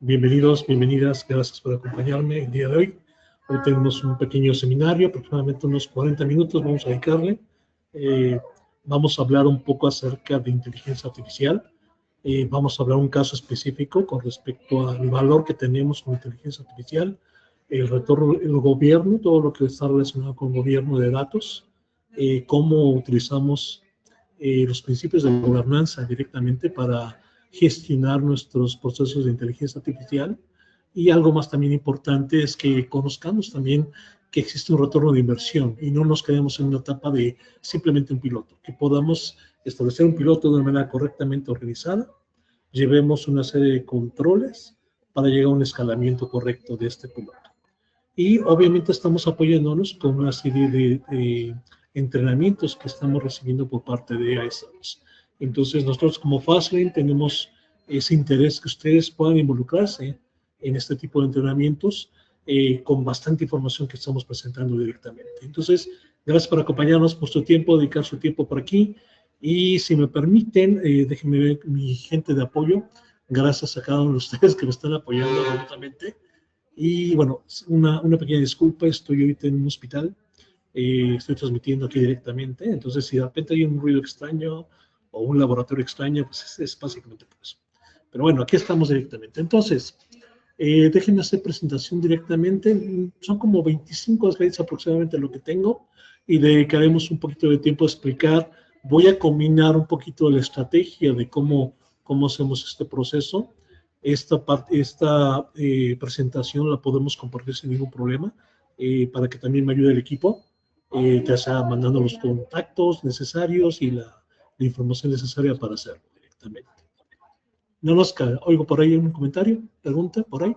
Bienvenidos, bienvenidas, gracias por acompañarme el día de hoy. Hoy tenemos un pequeño seminario, aproximadamente unos 40 minutos vamos a dedicarle. Vamos a hablar un poco acerca de inteligencia artificial. Vamos a hablar un caso específico con respecto al valor que tenemos con inteligencia artificial, el retorno, el gobierno, todo lo que está relacionado con gobierno de datos, cómo utilizamos los principios de gobernanza directamente para gestionar nuestros procesos de inteligencia artificial. Y algo más también importante es que conozcamos también que existe un retorno de inversión y no nos quedemos en una etapa de simplemente un piloto, que podamos establecer un piloto de una manera correctamente organizada, llevemos una serie de controles para llegar a un escalamiento correcto de este piloto. Y obviamente estamos apoyándonos con una serie de entrenamientos que estamos recibiendo por parte de iSearch. Entonces nosotros como Fastlane tenemos ese interés que ustedes puedan involucrarse en este tipo de entrenamientos con bastante información que estamos presentando directamente. Entonces, gracias por acompañarnos, por su tiempo, dedicar su tiempo por aquí. Y si me permiten, déjenme ver mi gente de apoyo. Gracias a cada uno de ustedes que me están apoyando remotamente. Y bueno, una pequeña disculpa, estoy ahorita en un hospital, estoy transmitiendo aquí directamente, entonces si de repente hay un ruido extraño o un laboratorio extraño, pues es básicamente por eso. Pero bueno, aquí estamos directamente. Entonces, déjenme hacer presentación directamente, son como 25 slides aproximadamente lo que tengo y dedicaremos un poquito de tiempo a explicar. Voy a combinar un poquito la estrategia de cómo hacemos este proceso. Esta presentación la podemos compartir sin ningún problema para que también me ayude el equipo, ya sea mandando los contactos necesarios y la información necesaria para hacerlo directamente. No nos oigo por ahí un comentario, pregunta por ahí.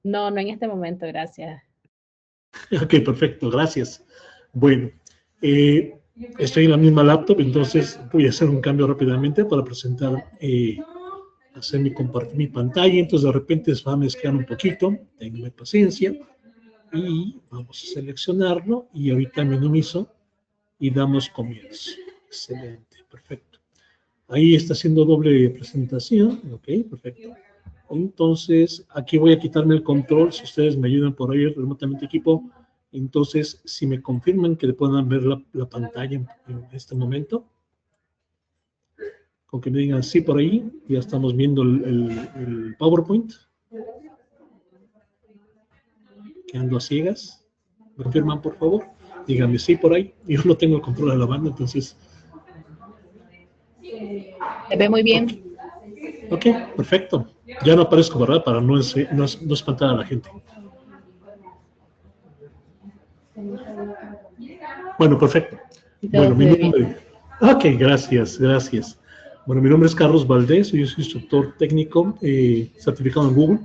No en este momento, gracias. Ok, perfecto, gracias. Bueno, estoy en la misma laptop, entonces voy a hacer un cambio rápidamente para presentar, compartir mi pantalla, entonces de repente se va a mezclar un poquito, tengan paciencia, y vamos a seleccionarlo, y ahorita minimizo, y damos comienzo. Excelente, perfecto. Ahí está haciendo doble presentación, ok, perfecto. Entonces, aquí voy a quitarme el control, si ustedes me ayudan por ahí remotamente equipo. Entonces, si me confirman que le puedan ver la pantalla en este momento, con que me digan sí por ahí, ya estamos viendo el PowerPoint. Quedando a ciegas. ¿Me confirman, por favor? Díganme sí por ahí. Yo no tengo el control de la banda, entonces... Se ve muy bien. Ok, perfecto. Ya no aparezco, ¿verdad? Para no espantar a la gente. Bueno, perfecto. Bueno, mi nombre... Ok, gracias. Bueno, mi nombre es Carlos Valdés, yo soy instructor técnico certificado en Google.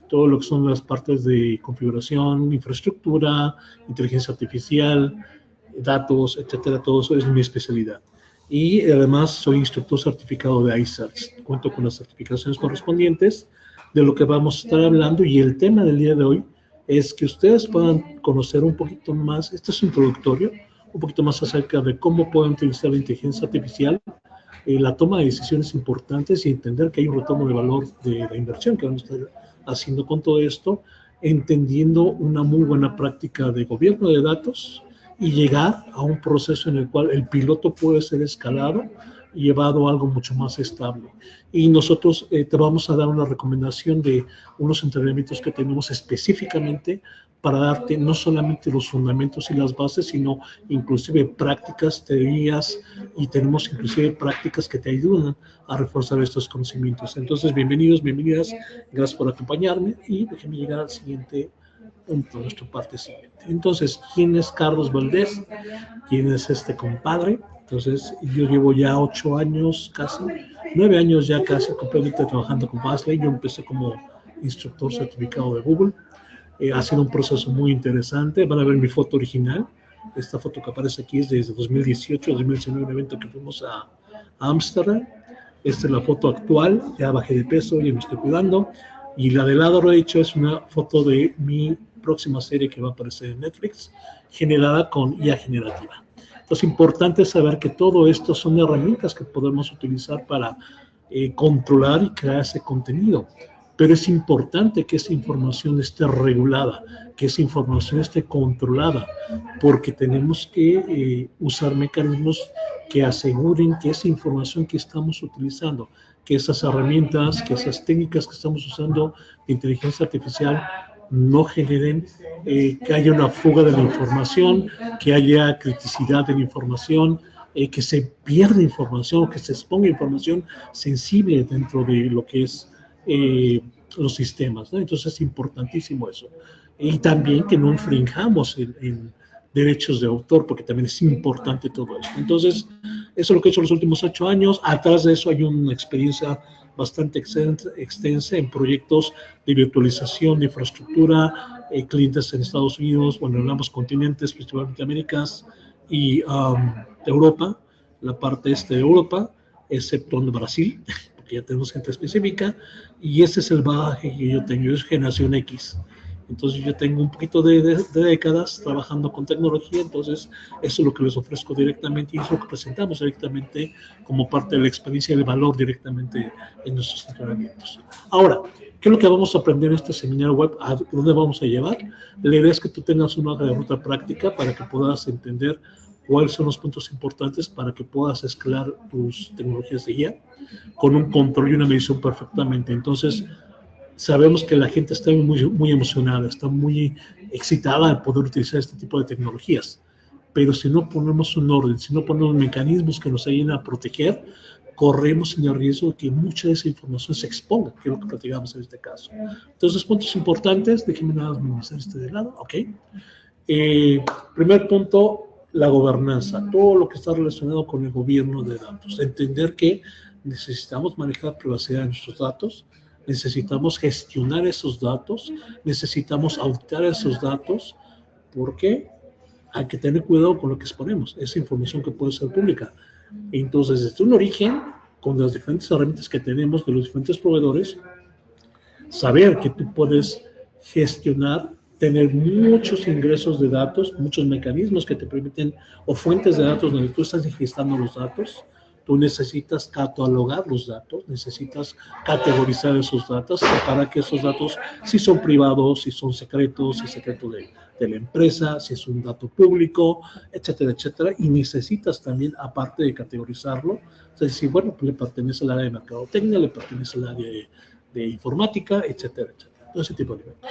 Todo lo que son las partes de configuración, infraestructura, inteligencia artificial, datos, etcétera, todo eso es mi especialidad. Y además soy instructor certificado de iSearch. Cuento con las certificaciones correspondientes de lo que vamos a estar hablando, y el tema del día de hoy es que ustedes puedan conocer un poquito más, este es un introductorio, un poquito más acerca de cómo pueden utilizar la inteligencia artificial, la toma de decisiones importantes y entender que hay un retorno de valor de la inversión que van a estar haciendo con todo esto, entendiendo una muy buena práctica de gobierno de datos y llegar a un proceso en el cual el piloto puede ser escalado y llevado a algo mucho más estable. Y nosotros te vamos a dar una recomendación de unos entrenamientos que tenemos específicamente para darte no solamente los fundamentos y las bases, sino inclusive prácticas, teorías, y tenemos inclusive prácticas que te ayudan a reforzar estos conocimientos. Entonces, bienvenidos, bienvenidas, gracias por acompañarme y déjenme llegar al siguiente punto, nuestra parte siguiente. Entonces, ¿quién es Carlos Valdés? ¿Quién es este compadre? Entonces, yo llevo ya 8 años, casi 9 años ya casi completamente trabajando con Fastlane. Yo empecé como instructor certificado de Google. Ha sido un proceso muy interesante. Van a ver mi foto original. Esta foto que aparece aquí es desde 2018, 2019, un evento que fuimos a Ámsterdam. Esta es la foto actual. Ya bajé de peso, ya me estoy cuidando. Y la del lado derecho es una foto de mi próxima serie que va a aparecer en Netflix, generada con IA generativa. Entonces, es importante saber que todo esto son herramientas que podemos utilizar para controlar y crear ese contenido. Pero es importante que esa información esté regulada, que esa información esté controlada, porque tenemos que usar mecanismos que aseguren que esa información que estamos utilizando, que esas herramientas, que esas técnicas que estamos usando de inteligencia artificial no generen que haya una fuga de la información, que haya criticidad de la información, que se pierda información, que se exponga información sensible dentro de lo que es los sistemas, ¿no? Entonces es importantísimo eso. Y también que no infringamos en derechos de autor, porque también es importante todo eso. Entonces, eso es lo que he hecho los últimos 8 años. Atrás de eso hay una experiencia bastante extensa en proyectos de virtualización de infraestructura, clientes en Estados Unidos, bueno, en ambos continentes, principalmente Américas y Europa, la parte este de Europa, excepto en Brasil, porque ya tenemos gente específica, y ese es el bagaje que yo tengo, es generación X. Entonces yo tengo un poquito de décadas trabajando con tecnología, entonces eso es lo que les ofrezco directamente y es lo que presentamos directamente como parte de la experiencia y el valor directamente en nuestros entrenamientos. Ahora, ¿qué es lo que vamos a aprender en este seminario web? ¿A dónde vamos a llevar? La idea es que tú tengas una hoja de ruta práctica para que puedas entender cuáles son los puntos importantes para que puedas escalar tus tecnologías de guía con un control y una medición perfectamente. Entonces, sabemos que la gente está muy emocionada, está muy excitada de poder utilizar este tipo de tecnologías, pero si no ponemos un orden, si no ponemos mecanismos que nos ayuden a proteger, corremos en el riesgo de que mucha de esa información se exponga, que es lo que platicamos en este caso. Entonces, puntos importantes, déjenme nada más minimizar este de lado, ok. Primer punto, la gobernanza, todo lo que está relacionado con el gobierno de datos, entender que necesitamos manejar privacidad de nuestros datos, necesitamos gestionar esos datos, necesitamos auditar esos datos, porque hay que tener cuidado con lo que exponemos, esa información que puede ser pública. Entonces, desde un origen, con las diferentes herramientas que tenemos de los diferentes proveedores, saber que tú puedes gestionar, tener muchos ingresos de datos, muchos mecanismos que te permiten, o fuentes de datos donde tú estás registrando los datos. Tú necesitas catalogar los datos, necesitas categorizar esos datos, para que esos datos, si son privados, si son secretos, si es secreto de la empresa, si es un dato público, etcétera, etcétera. Y necesitas también, aparte de categorizarlo, es decir, bueno, pues le pertenece al área de mercadotecnia, le pertenece al área de informática, etcétera, etcétera. Todo ese tipo de elementos.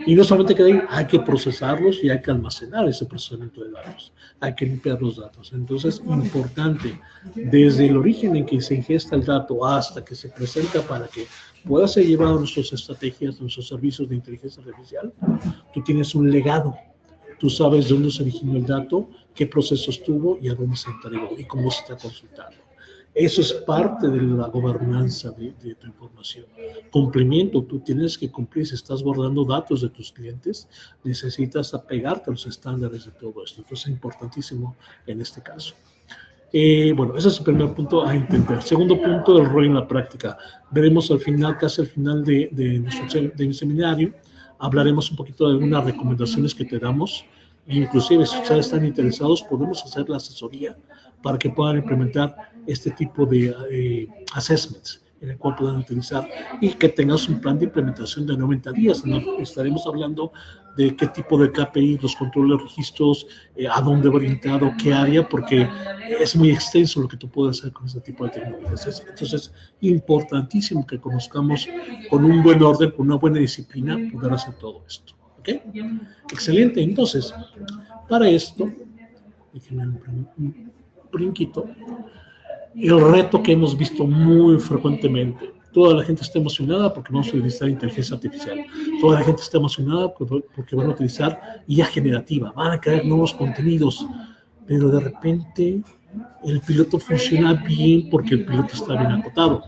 Y no solamente que hay que procesarlos y hay que almacenar ese procesamiento de datos, hay que limpiar los datos. Entonces, importante, desde el origen en que se ingesta el dato hasta que se presenta para que pueda ser llevado a nuestras estrategias, nuestros servicios de inteligencia artificial, tú tienes un legado. Tú sabes de dónde se originó el dato, qué procesos tuvo y a dónde se entregó y cómo se está consultando. Eso es parte de la gobernanza de tu información. Cumplimiento, tú tienes que cumplir, si estás guardando datos de tus clientes, necesitas apegarte a los estándares de todo esto. Entonces es importantísimo en este caso. Bueno, ese es el primer punto a entender. Segundo punto, el rol en la práctica. Veremos al final, casi al final de mi seminario, hablaremos un poquito de algunas recomendaciones que te damos. Inclusive, si ustedes están interesados, podemos hacer la asesoría para que puedan implementar este tipo de assessments en el cual puedan utilizar y que tengas un plan de implementación de 90 días. ¿No? Estaremos hablando de qué tipo de KPI, los controles, registros, a dónde va orientado, qué área, porque es muy extenso lo que tú puedes hacer con este tipo de tecnologías. Entonces, es importantísimo que conozcamos con un buen orden, con una buena disciplina, poder hacer todo esto. ¿Ok? Excelente. Entonces, para esto, déjenme un brinquito. El reto que hemos visto muy frecuentemente, toda la gente está emocionada porque vamos a utilizar inteligencia artificial, toda la gente está emocionada porque van a utilizar IA generativa, van a crear nuevos contenidos, pero de repente el piloto funciona bien porque el piloto está bien acotado,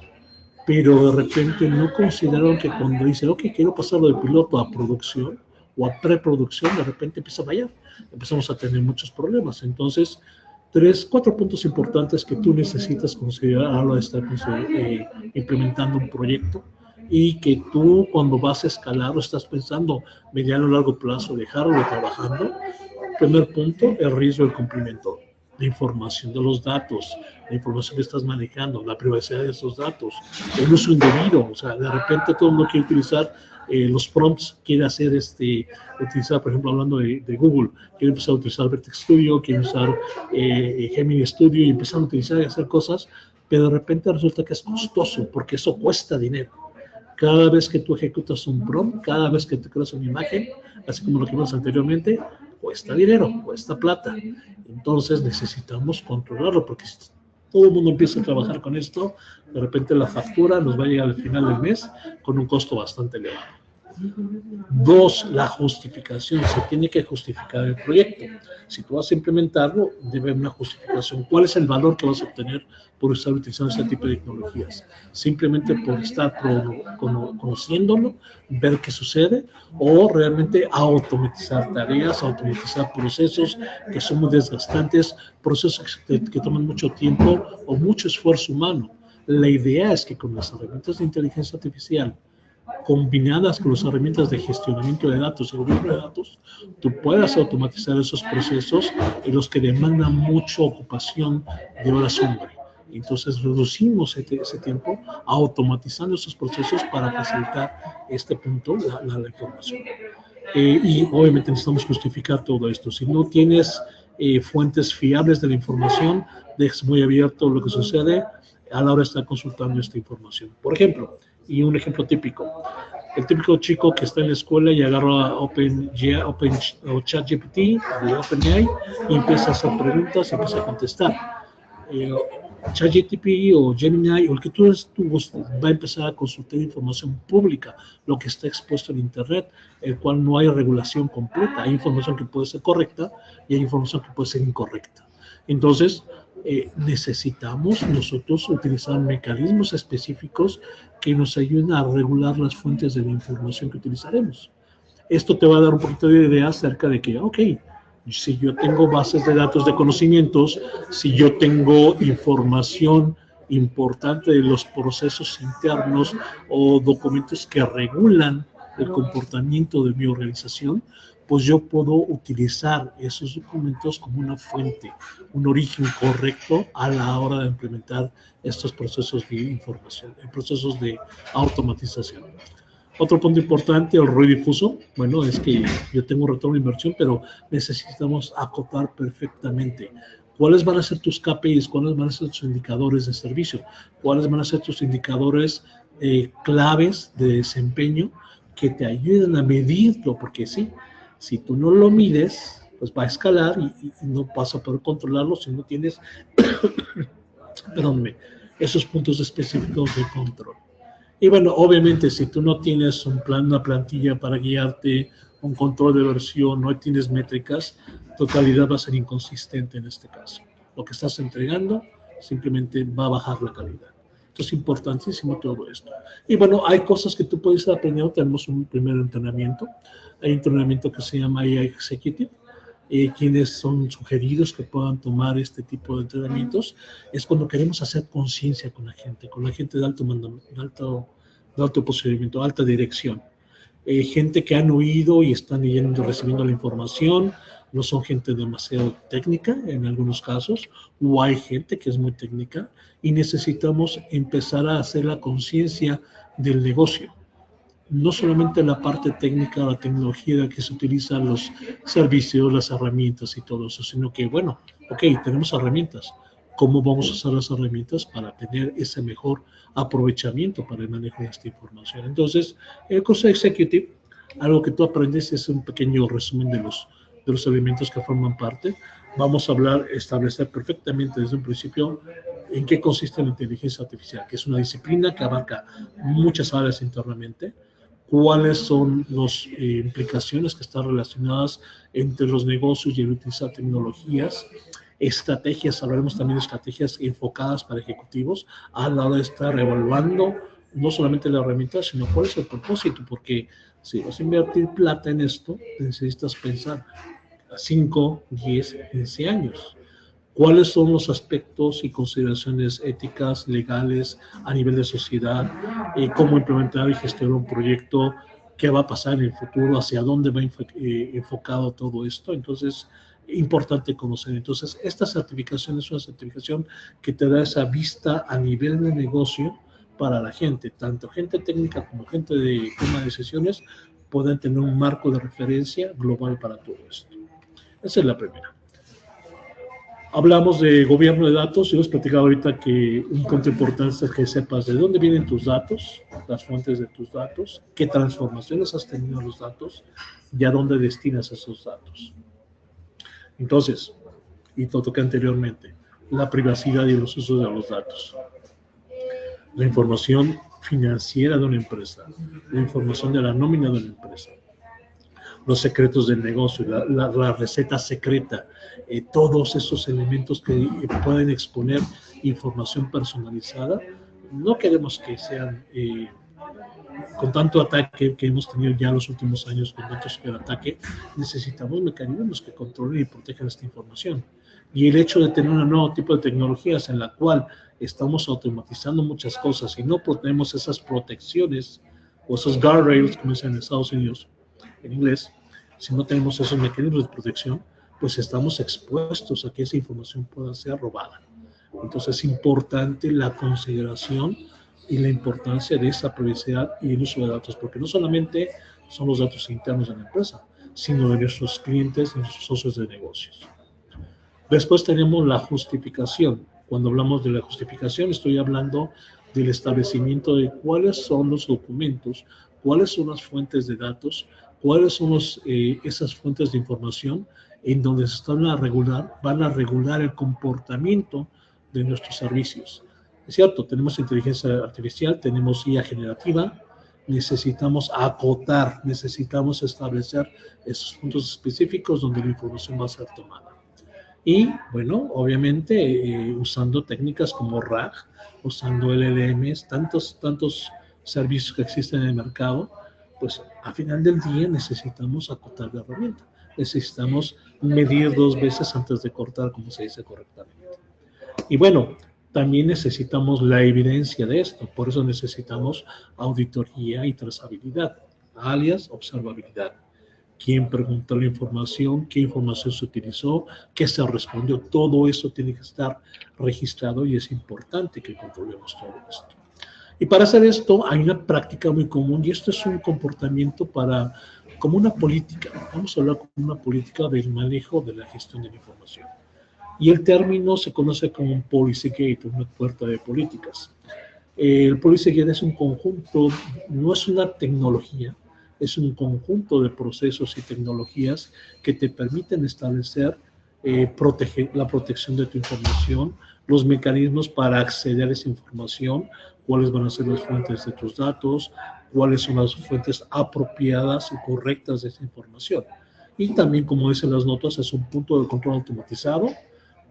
pero de repente no consideraron que cuando dicen, ok, quiero pasarlo de piloto a producción o a preproducción, de repente empieza a fallar, empezamos a tener muchos problemas. Entonces, 4 puntos importantes que tú necesitas considerar a la hora de estar implementando un proyecto y que tú cuando vas a escalar o estás pensando mediano o largo plazo dejarlo trabajando. Primer punto, el riesgo del cumplimiento. la información de los datos, la información que estás manejando, la privacidad de esos datos, el uso indebido. O sea, de repente todo el mundo quiere utilizar los prompts, quiere hacer utilizar, por ejemplo, hablando de Google, quiere empezar a utilizar Vertex Studio, quiere usar Gemini Studio y empezar a utilizar y hacer cosas, pero de repente resulta que es costoso porque eso cuesta dinero. Cada vez que tú ejecutas un prompt, cada vez que te creas una imagen, así como lo que vimos anteriormente, cuesta dinero, cuesta plata. Entonces necesitamos controlarlo, porque si todo el mundo empieza a trabajar con esto, de repente la factura nos va a llegar al final del mes con un costo bastante elevado. 2, la justificación. Se tiene que justificar el proyecto. Si tú vas a implementarlo, debe haber una justificación. ¿Cuál es el valor que vas a obtener por estar utilizando este tipo de tecnologías? Simplemente por estar conociéndolo, ver qué sucede, o realmente automatizar tareas, automatizar procesos que son muy desgastantes, procesos que toman mucho tiempo o mucho esfuerzo humano. La idea es que con las herramientas de inteligencia artificial combinadas con las herramientas de gestionamiento de datos y gobierno de datos, tú puedas automatizar esos procesos en los que demandan mucha ocupación de horas hombre. Entonces reducimos ese tiempo automatizando esos procesos para facilitar este punto, la información. Y obviamente necesitamos justificar todo esto. Si no tienes fuentes fiables de la información, dejas muy abierto lo que sucede a la hora de estar consultando esta información. Por ejemplo, y un ejemplo típico, el típico chico que está en la escuela y agarra o ChatGPT de OpenAI y empieza a hacer preguntas y empieza a contestar. ChatGPT o Gemini o el que tú va a empezar a consultar información pública, lo que está expuesto en Internet, el cual no hay regulación completa. Hay información que puede ser correcta y hay información que puede ser incorrecta. Entonces, necesitamos nosotros utilizar mecanismos específicos que nos ayuden a regular las fuentes de la información que utilizaremos. Esto te va a dar un poquito de idea acerca de que, ok, si yo tengo bases de datos de conocimientos, si yo tengo información importante de los procesos internos o documentos que regulan el comportamiento de mi organización, pues yo puedo utilizar esos documentos como una fuente, un origen correcto a la hora de implementar estos procesos de información, procesos de automatización. Otro punto importante, el ruido difuso. Bueno, es que yo tengo un retorno de inversión, pero necesitamos acotar perfectamente cuáles van a ser tus KPIs, cuáles van a ser tus indicadores de servicio, cuáles van a ser tus indicadores claves de desempeño que te ayuden a medirlo, porque sí, si tú no lo mides, pues va a escalar y no vas a poder controlarlo si no tienes perdónme, esos puntos específicos de control. Y bueno, obviamente, si tú no tienes un plan, una plantilla para guiarte, un control de versión, no tienes métricas, tu calidad va a ser inconsistente en este caso. Lo que estás entregando simplemente va a bajar la calidad. Entonces, es importantísimo todo esto. Y bueno, hay cosas que tú puedes estar aprendiendo. Tenemos un primer entrenamiento. Hay un entrenamiento que se llama AI Executive. Quienes son sugeridos que puedan tomar este tipo de entrenamientos, es cuando queremos hacer conciencia con la gente de alto mandamiento, de alto posicionamiento, alta dirección. Gente que han oído y están recibiendo la información, no son gente demasiado técnica en algunos casos, o hay gente que es muy técnica y necesitamos empezar a hacer la conciencia del negocio. No solamente la parte técnica, la tecnología que se utilizan los servicios, las herramientas y todo eso, sino que, bueno, ok, tenemos herramientas. ¿Cómo vamos a usar las herramientas para tener ese mejor aprovechamiento para el manejo de esta información? Entonces, el curso Executive, algo que tú aprendes es un pequeño resumen de los elementos que forman parte. Vamos a establecer perfectamente desde un principio en qué consiste la inteligencia artificial, que es una disciplina que abarca muchas áreas internamente, cuáles son las implicaciones que están relacionadas entre los negocios y el utilizar tecnologías, estrategias, hablaremos también de estrategias enfocadas para ejecutivos a la hora de estar evaluando no solamente la herramienta, sino cuál es el propósito, porque si vas a invertir plata en esto, necesitas pensar a 5, 10, 15 años. ¿Cuáles son los aspectos y consideraciones éticas, legales, a nivel de sociedad? ¿Cómo implementar y gestionar un proyecto? ¿Qué va a pasar en el futuro? ¿Hacia dónde va enfocado todo esto? Entonces, importante conocer. Entonces, esta certificación es una certificación que te da esa vista a nivel de negocio para la gente, tanto gente técnica como gente de toma de decisiones, pueden tener un marco de referencia global para todo esto. Esa es la primera. Hablamos de gobierno de datos. Yo les platicaba ahorita que un punto importante es que sepas de dónde vienen tus datos, las fuentes de tus datos, qué transformaciones has tenido en los datos y a dónde destinas esos datos. Entonces, y lo toqué anteriormente, la privacidad y los usos de los datos. La información financiera de una empresa, la información de la nómina de una empresa, los secretos del negocio, la receta secreta, todos esos elementos que pueden exponer información personalizada. No queremos que sean, con tanto ataque que hemos tenido ya en los últimos años, con tanto ataque, necesitamos mecanismos que controlen y protejan esta información. Y el hecho de tener un nuevo tipo de tecnologías en la cual estamos automatizando muchas cosas y no tenemos esas protecciones o esos guardrails, como dicen en Estados Unidos, en inglés, si no tenemos esos mecanismos de protección, pues estamos expuestos a que esa información pueda ser robada. Entonces es importante la consideración y la importancia de esa privacidad y el uso de datos, porque no solamente son los datos internos de la empresa, sino de nuestros clientes y nuestros socios de negocios. Después tenemos la justificación. Cuando hablamos de la justificación, estoy hablando del establecimiento de cuáles son los documentos, cuáles son las fuentes de datos, cuáles son esas fuentes de información en donde van a regular el comportamiento de nuestros servicios. Es cierto, tenemos inteligencia artificial, tenemos IA generativa, necesitamos acotar, necesitamos establecer esos puntos específicos donde la información va a ser tomada. Y, bueno, obviamente, usando técnicas como RAG, usando LLMs, tantos servicios que existen en el mercado, pues, a final del día necesitamos acotar la herramienta. Necesitamos medir 2 veces antes de cortar, como se dice correctamente. Y, bueno, también necesitamos la evidencia de esto. Por eso necesitamos auditoría y trazabilidad, alias observabilidad. Quién preguntó la información, qué información se utilizó, qué se respondió, todo eso tiene que estar registrado y es importante que controlemos todo esto. Y para hacer esto hay una práctica muy común y esto es un comportamiento como una política, vamos a hablar como una política del manejo de la gestión de la información. Y el término se conoce como un policy gate, una puerta de políticas. El policy gate es un conjunto, no es una tecnología, es un conjunto de procesos y tecnologías que te permiten establecer la protección de tu información, los mecanismos para acceder a esa información, cuáles van a ser las fuentes de tus datos, cuáles son las fuentes apropiadas y correctas de esa información. Y también, como dicen las notas, es un punto de control automatizado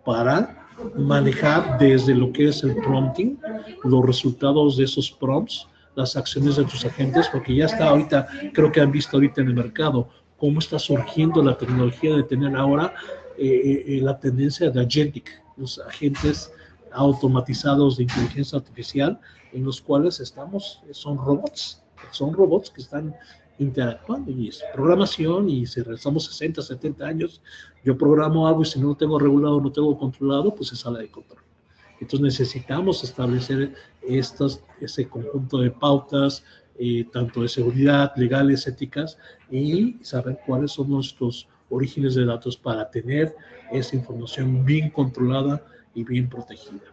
para manejar desde lo que es el prompting, los resultados de esos prompts, las acciones de tus agentes, porque ya está ahorita, creo que han visto ahorita en el mercado cómo está surgiendo la tecnología de tener ahora la tendencia de agentic, los agentes automatizados de inteligencia artificial, en los cuales son robots que están interactuando, y es programación, y si regresamos 60, 70 años, yo programo algo y si no lo tengo regulado, no tengo controlado, pues se sale de control. Entonces necesitamos establecer ese conjunto de pautas, tanto de seguridad, legales, éticas, y saber cuáles son nuestros orígenes de datos para tener esa información bien controlada y bien protegida.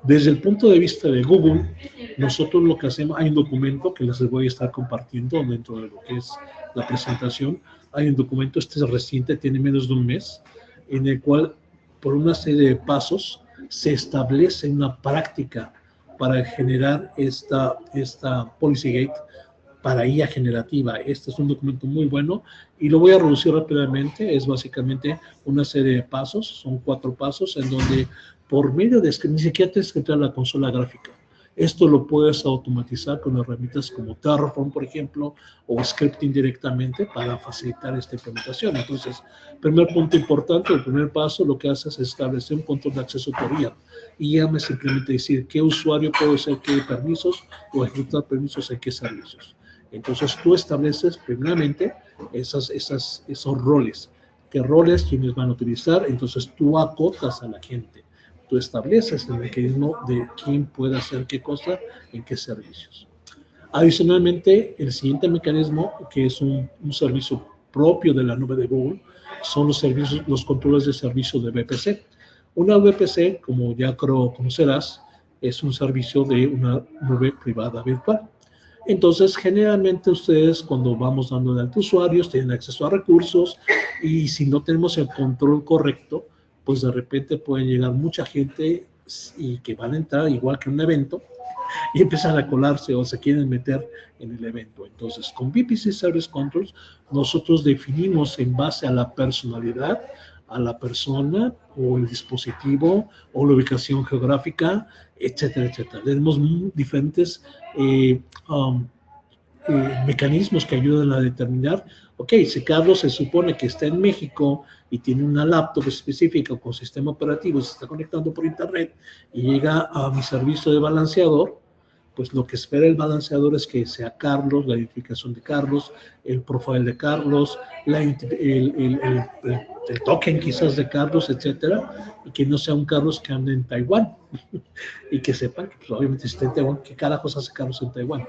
Desde el punto de vista de Google, nosotros lo que hacemos, hay un documento que les voy a estar compartiendo dentro de lo que es la presentación. Hay un documento, este es reciente, tiene menos de un mes, en el cual, por una serie de pasos, se establece una práctica para generar esta Policy Gate para IA generativa. Este es un documento muy bueno y lo voy a reducir rápidamente. Es básicamente una serie de pasos, son 4 pasos en donde por medio de ni siquiera tienes que entrar a la consola gráfica. Esto lo puedes automatizar con herramientas como Terraform, por ejemplo, o scripting directamente para facilitar esta implementación. Entonces, primer punto importante, el primer paso, lo que haces es establecer un control de acceso teoría. Y ya me simplemente decir qué usuario puede hacer qué permisos o ejecutar permisos en qué servicios. Entonces, tú estableces primeramente esos roles. qué roles, quiénes van a utilizar, entonces tú acotas a la gente, tú estableces el mecanismo de quién puede hacer qué cosa en qué servicios. Adicionalmente, el siguiente mecanismo, que es un servicio propio de la nube de Google, son los servicios, los controles de servicio de VPC. Una VPC, como ya creo conocerás, es un servicio de una nube privada virtual. Entonces, generalmente ustedes cuando vamos dando de alta usuarios tienen acceso a recursos y si no tenemos el control correcto, pues de repente pueden llegar mucha gente y que van a entrar igual que en un evento y empiezan a colarse o se quieren meter en el evento. Entonces, con VPC Service Controls, nosotros definimos en base a la personalidad, a la persona o el dispositivo o la ubicación geográfica, etcétera, etcétera. Tenemos diferentes mecanismos que ayudan a determinar, ok, si Carlos se supone que está en México y tiene una laptop específica con sistema operativo, se está conectando por internet y llega a mi servicio de balanceador, pues lo que espera el balanceador es que sea Carlos, la identificación de Carlos, el profile de Carlos, el token quizás de Carlos, etcétera, y que no sea un Carlos que ande en Taiwán y que sepan que pues, obviamente si está en Taiwán, ¿qué carajos hace Carlos en Taiwán?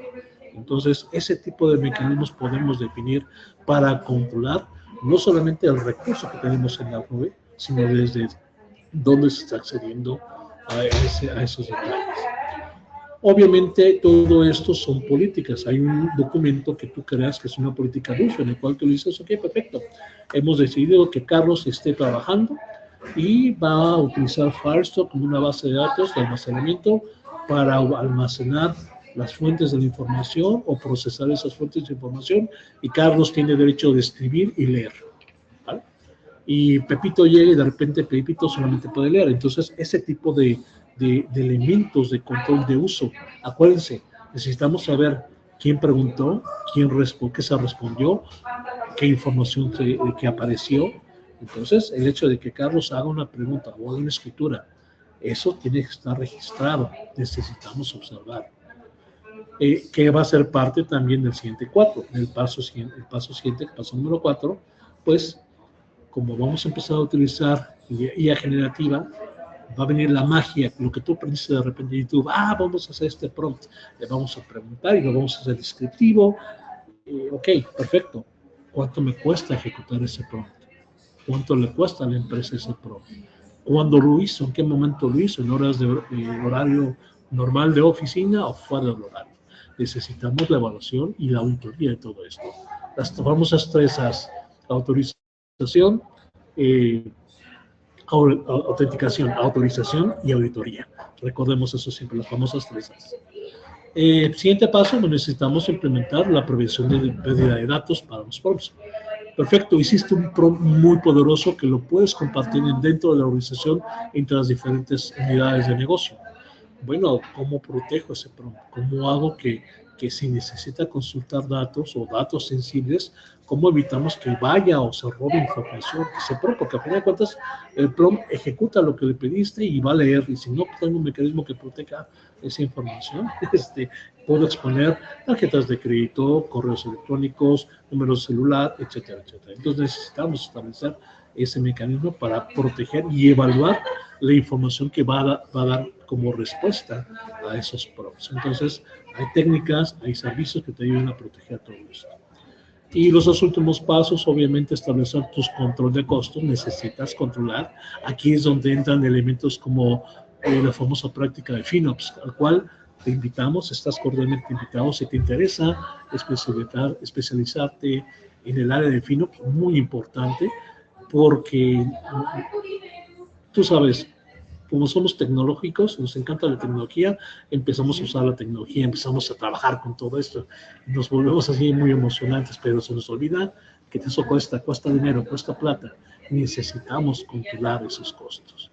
Entonces, ese tipo de mecanismos podemos definir para controlar no solamente el recurso que tenemos en la nube, sino desde dónde se está accediendo a esos detalles. Obviamente, todo esto son políticas. Hay un documento que tú creas que es una política de uso, en el cual tú dices, ok, perfecto, hemos decidido que Carlos esté trabajando y va a utilizar Firestore como una base de datos de almacenamiento para almacenar las fuentes de la información o procesar esas fuentes de información, y Carlos tiene derecho de escribir y leer, ¿vale? Y Pepito llega y de repente Pepito solamente puede leer. Entonces, ese tipo de elementos de control de uso, acuérdense, necesitamos saber quién preguntó, qué se respondió, qué información que apareció. Entonces, el hecho de que Carlos haga una pregunta o haga una escritura, eso tiene que estar registrado, necesitamos observar. Que va a ser parte también del siguiente 4, el paso siguiente, el paso número 4, pues como vamos a empezar a utilizar IA generativa, va a venir la magia, lo que tú aprendiste de repente en YouTube, vamos a hacer este prompt, le vamos a preguntar y lo vamos a hacer descriptivo, ok, perfecto, ¿cuánto me cuesta ejecutar ese prompt? ¿Cuánto le cuesta a la empresa ese prompt? ¿Cuándo lo hizo? ¿En qué momento lo hizo? ¿En horas de horario normal de oficina o fuera del horario? Necesitamos la evaluación y la auditoría de todo esto. Las famosas 3As, autorización, autenticación, autorización y auditoría. Recordemos eso siempre, las famosas 3As. Siguiente paso, necesitamos implementar la prevención de pérdida de datos para los prompts. Perfecto, hiciste un prompt muy poderoso que lo puedes compartir dentro de la organización entre las diferentes unidades de negocio. Bueno, ¿cómo protejo ese prompt? ¿Cómo hago que si necesita consultar datos o datos sensibles, cómo evitamos que vaya o se robe información? Porque a fin de cuentas el prompt ejecuta lo que le pediste y va a leer, y si no tengo un mecanismo que proteja esa información, puedo exponer tarjetas de crédito, correos electrónicos, números de celular, etcétera, etcétera. Entonces necesitamos establecer ese mecanismo para proteger y evaluar la información que va a dar como respuesta a esos prompts. Entonces, hay técnicas, hay servicios que te ayudan a proteger todo esto. Y los dos últimos pasos, obviamente, establecer tus control de costos, necesitas controlar. Aquí es donde entran elementos como la famosa práctica de FinOps, al cual te invitamos, estás cordialmente invitado si te interesa especializarte en el área de FinOps, muy importante, porque tú sabes, como somos tecnológicos, nos encanta la tecnología, empezamos a usar la tecnología, empezamos a trabajar con todo esto, nos volvemos así muy emocionantes, pero se nos olvida que eso cuesta dinero, cuesta plata, necesitamos controlar esos costos.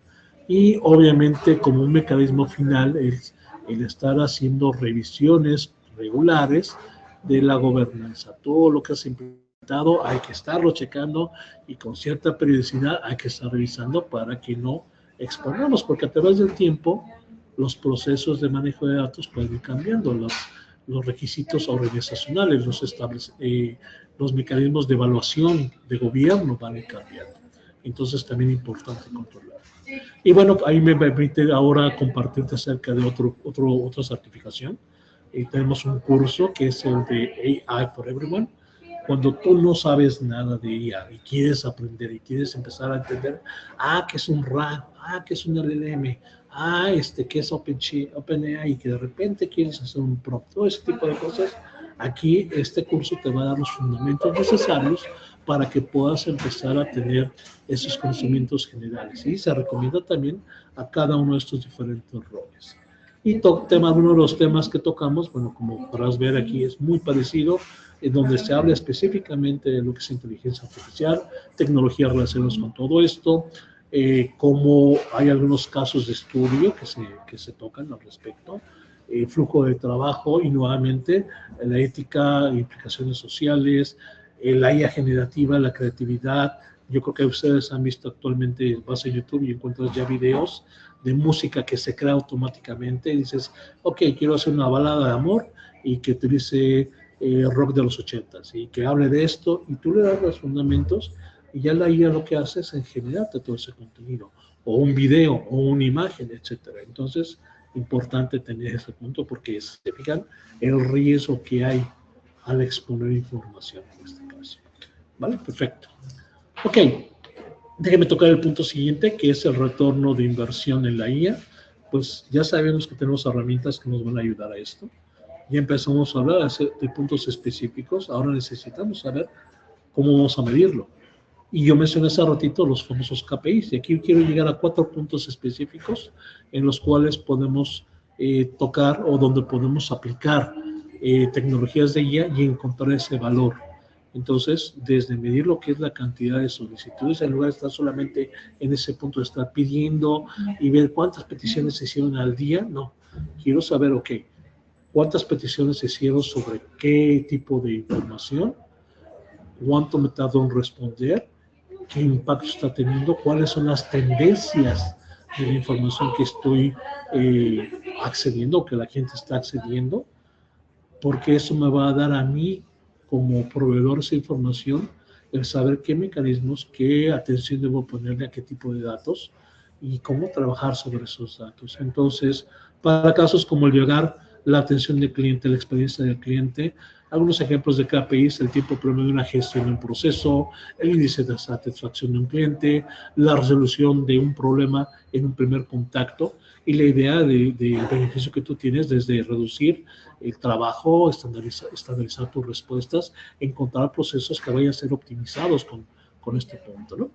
Y obviamente como un mecanismo final es el estar haciendo revisiones regulares de la gobernanza, todo lo que has implementado hay que estarlo checando y con cierta periodicidad hay que estar revisando para que no expongamos, porque a través del tiempo los procesos de manejo de datos pueden ir cambiando, los requisitos organizacionales, los mecanismos de evaluación de gobierno van a ir cambiando. Entonces también es importante controlar. Y bueno, ahí me permite ahora compartirte acerca de otra certificación. Tenemos un curso que es el de AI for Everyone. Cuando tú no sabes nada de IA y quieres aprender y quieres empezar a entender, que es un RAG, que es un LLM, que es OpenAI, y que de repente quieres hacer un prompt, todo ese tipo de cosas, aquí este curso te va a dar los fundamentos necesarios para que puedas empezar a tener esos conocimientos generales. Y se recomienda también a cada uno de estos diferentes roles. Y uno de los temas que tocamos, bueno, como podrás ver aquí, es muy parecido, en donde se habla específicamente de lo que es inteligencia artificial, tecnologías relacionadas con todo esto, cómo hay algunos casos de estudio que se tocan al respecto, flujo de trabajo y nuevamente la ética, implicaciones sociales, la IA generativa, la creatividad. Yo creo que ustedes han visto actualmente, vas a YouTube y encuentras ya videos de música que se crea automáticamente y dices, ok, quiero hacer una balada de amor y que utilice rock de los 80s y que hable de esto y tú le das los fundamentos y ya la IA lo que hace es en generarte todo ese contenido o un video o una imagen, etcétera. Entonces, importante tener ese punto porque se fijan el riesgo que hay al exponer información en este caso. ¿Vale? Perfecto. Ok, déjeme tocar el punto siguiente, que es el retorno de inversión en la IA. Pues ya sabemos que tenemos herramientas que nos van a ayudar a esto. Ya empezamos a hablar de puntos específicos, ahora necesitamos saber cómo vamos a medirlo. Y yo mencioné hace ratito los famosos KPIs, y aquí quiero llegar a 4 puntos específicos en los cuales podemos tocar o donde podemos aplicar tecnologías de IA y encontrar ese valor. Entonces, desde medir lo que es la cantidad de solicitudes, en lugar de estar solamente en ese punto de estar pidiendo y ver cuántas peticiones se hicieron al día, no. Quiero saber, ok, cuántas peticiones se hicieron sobre qué tipo de información, cuánto me tardó en responder, qué impacto está teniendo, cuáles son las tendencias de la información que estoy accediendo, que la gente está accediendo, porque eso me va a dar a mí, como proveedor de esa información, el saber qué mecanismos, qué atención debo ponerle a qué tipo de datos y cómo trabajar sobre esos datos. Entonces, para casos como el llegar, la atención del cliente, la experiencia del cliente, algunos ejemplos de KPIs, el tiempo promedio de una gestión de un proceso, el índice de satisfacción de un cliente, la resolución de un problema en un primer contacto y la idea del beneficio que tú tienes desde reducir el trabajo, estandarizar tus respuestas, encontrar procesos que vayan a ser optimizados con este punto, ¿no?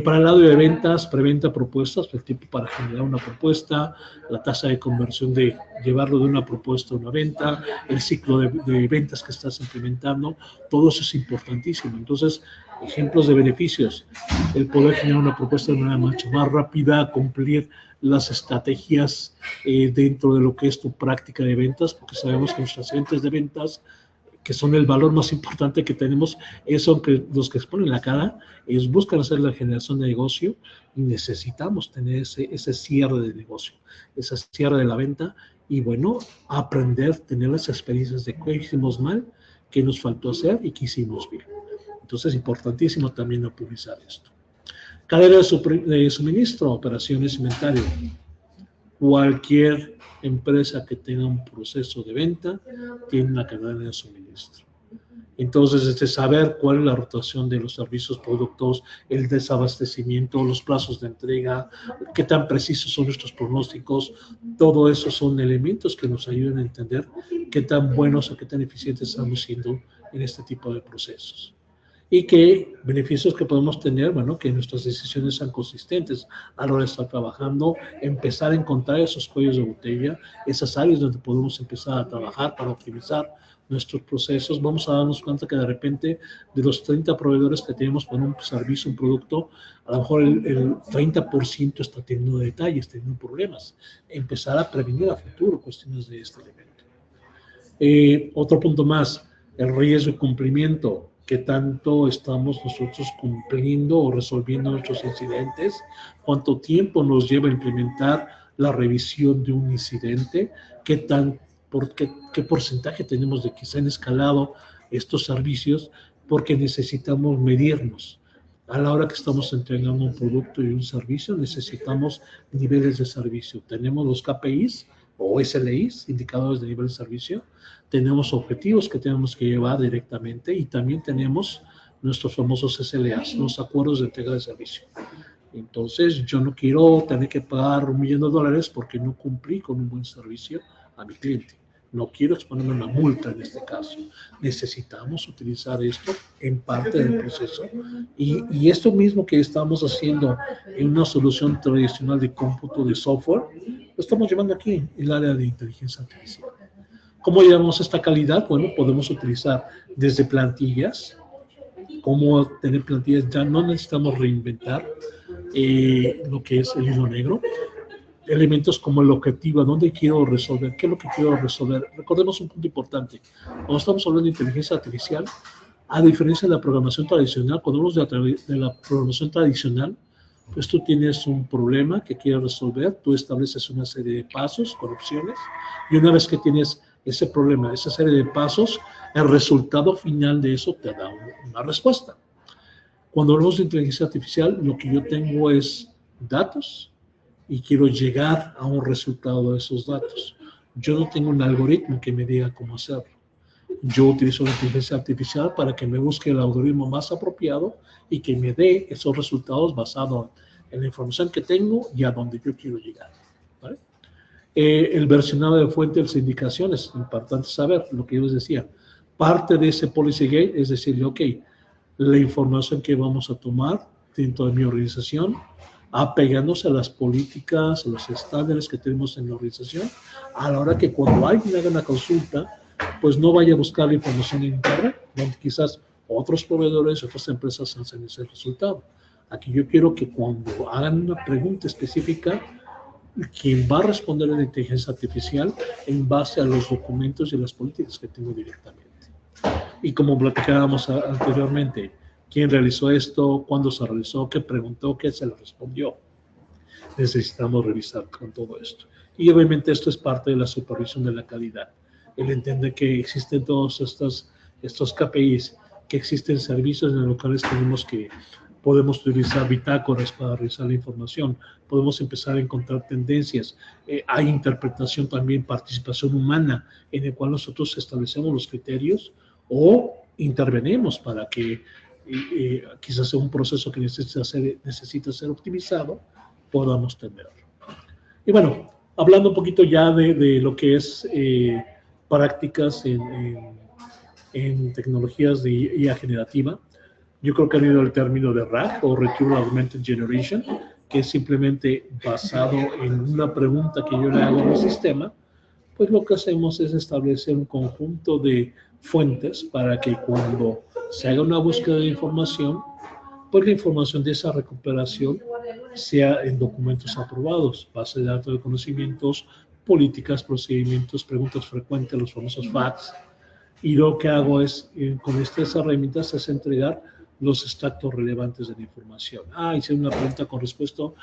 Para el lado de ventas, preventa propuestas, el tiempo para generar una propuesta, la tasa de conversión de llevarlo de una propuesta a una venta, el ciclo de ventas que estás implementando, todo eso es importantísimo. Entonces, ejemplos de beneficios, el poder generar una propuesta de manera mucho más rápida, cumplir las estrategias dentro de lo que es tu práctica de ventas, porque sabemos que nuestras agentes de ventas, que son el valor más importante que tenemos, son que los que exponen la cara, ellos buscan hacer la generación de negocio y necesitamos tener ese cierre de negocio, ese cierre de la venta y bueno, aprender, tener las experiencias de qué hicimos mal, qué nos faltó hacer y qué hicimos bien. Entonces es importantísimo también optimizar esto. Cadena de suministro, operaciones, inventario. Cualquier empresa que tenga un proceso de venta tiene una cadena de suministro. Entonces, saber cuál es la rotación de los servicios, productos, el desabastecimiento, los plazos de entrega, qué tan precisos son nuestros pronósticos, todo eso son elementos que nos ayudan a entender qué tan buenos o qué tan eficientes estamos siendo en este tipo de procesos. Y qué beneficios que podemos tener, bueno, que nuestras decisiones sean consistentes a la hora de estar trabajando, empezar a encontrar esos cuellos de botella, esas áreas donde podemos empezar a trabajar para optimizar nuestros procesos. Vamos a darnos cuenta que de repente de los 30 proveedores que tenemos para un servicio, un producto, a lo mejor el 30% está teniendo detalles, teniendo problemas. Empezar a prevenir a futuro cuestiones de este elemento. Otro punto más, el riesgo de cumplimiento. ¿Qué tanto estamos nosotros cumpliendo o resolviendo nuestros incidentes? ¿Cuánto tiempo nos lleva a implementar la revisión de un incidente? ¿Qué tan qué porcentaje tenemos de que se han escalado estos servicios, porque necesitamos medirnos. A la hora que estamos entregando un producto y un servicio, necesitamos niveles de servicio. Tenemos los KPIs o SLIs, indicadores de nivel de servicio, tenemos objetivos que tenemos que llevar directamente y también tenemos nuestros famosos SLAs, los acuerdos de entrega de servicio. Entonces, yo no quiero tener que pagar $1.000.000 porque no cumplí con un buen servicio a mi cliente. No quiero exponerme a una multa en este caso. Necesitamos utilizar esto en parte del proceso. Y esto mismo que estamos haciendo en una solución tradicional de cómputo de software, lo estamos llevando aquí en el área de inteligencia artificial. ¿Cómo llevamos esta calidad? Bueno, podemos utilizar desde plantillas. Cómo tener plantillas, ya no necesitamos reinventar lo que es el hilo negro. Elementos como el objetivo, ¿dónde quiero resolver? ¿Qué es lo que quiero resolver? Recordemos un punto importante. Cuando estamos hablando de inteligencia artificial, a diferencia de la programación tradicional, cuando hablamos de la programación tradicional, pues tú tienes un problema que quieres resolver, tú estableces una serie de pasos con opciones, y una vez que tienes ese problema, esa serie de pasos, el resultado final de eso te da una respuesta. Cuando hablamos de inteligencia artificial, lo que yo tengo es datos y quiero llegar a un resultado de esos datos. Yo no tengo un algoritmo que me diga cómo hacerlo. Yo utilizo la inteligencia artificial para que me busque el algoritmo más apropiado y que me dé esos resultados basados en la información que tengo y a donde yo quiero llegar, ¿vale? El versionado de fuente de las indicaciones, importante saber lo que yo les decía. Parte de ese policy gate es decirle, ok, la información que vamos a tomar dentro de mi organización, apegándose a las políticas, a los estándares que tenemos en la organización, a la hora que cuando alguien haga una consulta, pues no vaya a buscar la información en internet, donde quizás otros proveedores, otras empresas hacen ese resultado. Aquí yo quiero que cuando hagan una pregunta específica, quien va a responder a la inteligencia artificial en base a los documentos y las políticas que tengo directamente. Y como platicábamos anteriormente, quién realizó esto, cuándo se realizó, qué preguntó, qué se le respondió. Necesitamos revisar con todo esto. Y obviamente esto es parte de la supervisión de la calidad. El entender que existen todos estos KPIs, que existen servicios en los cuales podemos utilizar bitácoras para revisar la información, podemos empezar a encontrar tendencias, hay interpretación también, participación humana, en el cual nosotros establecemos los criterios o intervenimos para que quizás sea un proceso que necesita ser optimizado, podamos tenerlo. Y bueno, hablando un poquito ya de lo que es prácticas en tecnologías de IA generativa, yo creo que ha habido el término de RAG o Retrieval Augmented Generation, que es simplemente basado en una pregunta que yo le hago al sistema, pues lo que hacemos es establecer un conjunto de fuentes para que cuando se haga una búsqueda de información, pues la información de esa recuperación sea en documentos aprobados, base de datos de conocimientos, políticas, procedimientos, preguntas frecuentes, los famosos facts. Y lo que hago es, con estas herramientas, es entregar los extractos relevantes de la información. Hice una pregunta con respecto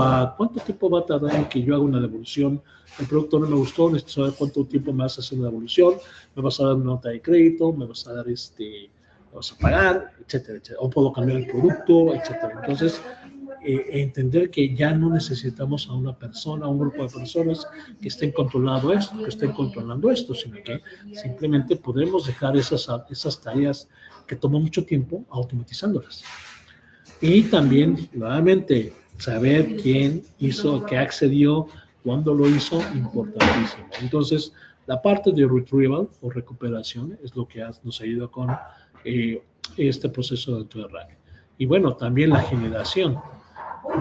a cuánto tiempo va a tardar en que yo haga una devolución. El producto no me gustó, necesito saber cuánto tiempo me vas a hacer una devolución, me vas a dar una nota de crédito, me vas a dar me vas a pagar, etcétera, etcétera. O puedo cambiar el producto, etcétera. Entonces, entender que ya no necesitamos a una persona, a un grupo de personas que estén controlando esto, sino que simplemente podemos dejar esas tareas que toman mucho tiempo automatizándolas. Y también, nuevamente, saber quién hizo, qué accedió, cuándo lo hizo, importantísimo. Entonces, la parte de retrieval o recuperación es lo que nos ayuda con este proceso dentro de RAG. Y bueno, también la generación.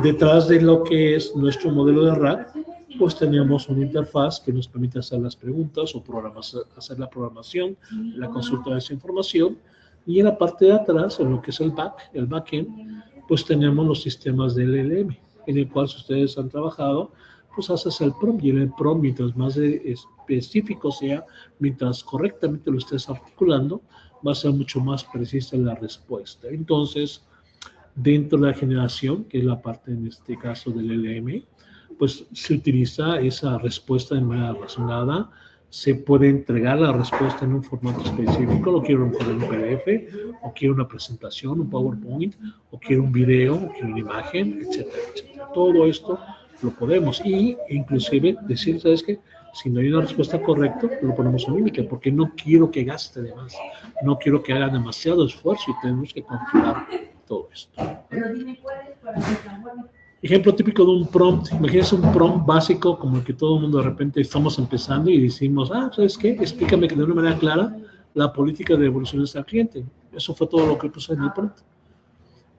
Detrás de lo que es nuestro modelo de RAG, pues tenemos una interfaz que nos permite hacer las preguntas o hacer la programación, la consulta de esa información. Y en la parte de atrás, en lo que es el backend, pues tenemos los sistemas del LLM, en el cual si ustedes han trabajado, pues haces el prompt, y el prompt, mientras más específico sea, mientras correctamente lo estés articulando, va a ser mucho más precisa la respuesta. Entonces, dentro de la generación, que es la parte en este caso del LLM, pues se utiliza esa respuesta de manera razonada, se puede entregar la respuesta en un formato específico, lo quiero en un PDF, o quiero una presentación, un PowerPoint, o quiero un video, o quiero una imagen, etcétera, etcétera. Todo esto lo podemos, y inclusive decir, ¿sabes qué? Si no hay una respuesta correcta, lo ponemos un límite, porque no quiero que gaste de más, no quiero que haga demasiado esfuerzo y tenemos que controlar todo esto. Ejemplo típico de un prompt, imagínense un prompt básico como el que todo el mundo de repente estamos empezando y decimos, ¿sabes qué? Explícame de una manera clara la política de devoluciones al cliente. Eso fue todo lo que puse en el prompt.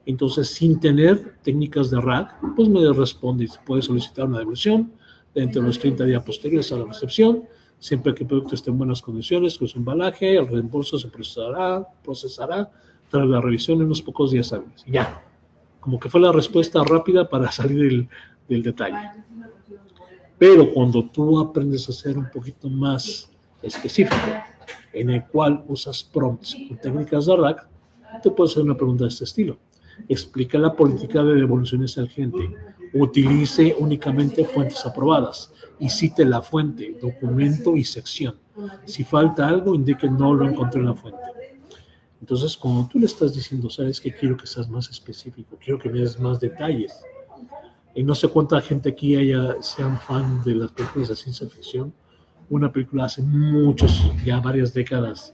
Entonces, sin tener técnicas de RAG, pues me responde, puede solicitar una devolución dentro de los 30 días posteriores a la recepción, siempre que el producto esté en buenas condiciones, con su embalaje, el reembolso se procesará tras la revisión en unos pocos días hábiles. Ya, como que fue la respuesta rápida para salir del detalle. Pero cuando tú aprendes a ser un poquito más específico, en el cual usas prompts o técnicas de RAG, te puedes hacer una pregunta de este estilo. Explica la política de devoluciones al cliente. Utilice únicamente fuentes aprobadas y cite la fuente, documento y sección. Si falta algo, indique no lo encontré en la fuente. Entonces, cuando tú le estás diciendo, sabes que quiero que seas más específico, quiero que me des más detalles, y no sé cuánta gente aquí sean fan de las películas de ciencia ficción, una película hace ya varias décadas,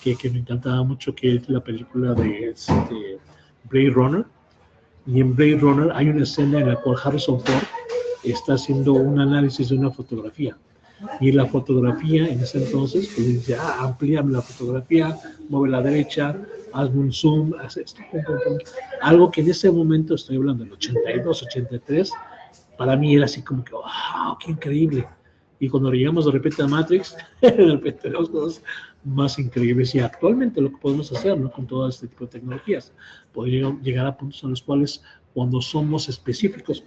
que me encantaba mucho, que es la película de Blade Runner, y en Blade Runner hay una escena en la cual Harrison Ford está haciendo un análisis de una fotografía, y la fotografía en ese entonces, pues dice, amplíame la fotografía, mueve a la derecha, hazme un zoom, haz esto, algo que en ese momento, estoy hablando del 82, 83, para mí era así como que, wow, qué increíble. Y cuando llegamos de repente a Matrix, de repente tenemos cosas más increíbles, y actualmente lo que podemos hacer, ¿no? Con todo este tipo de tecnologías, podríamos llegar a puntos en los cuales cuando somos específicos,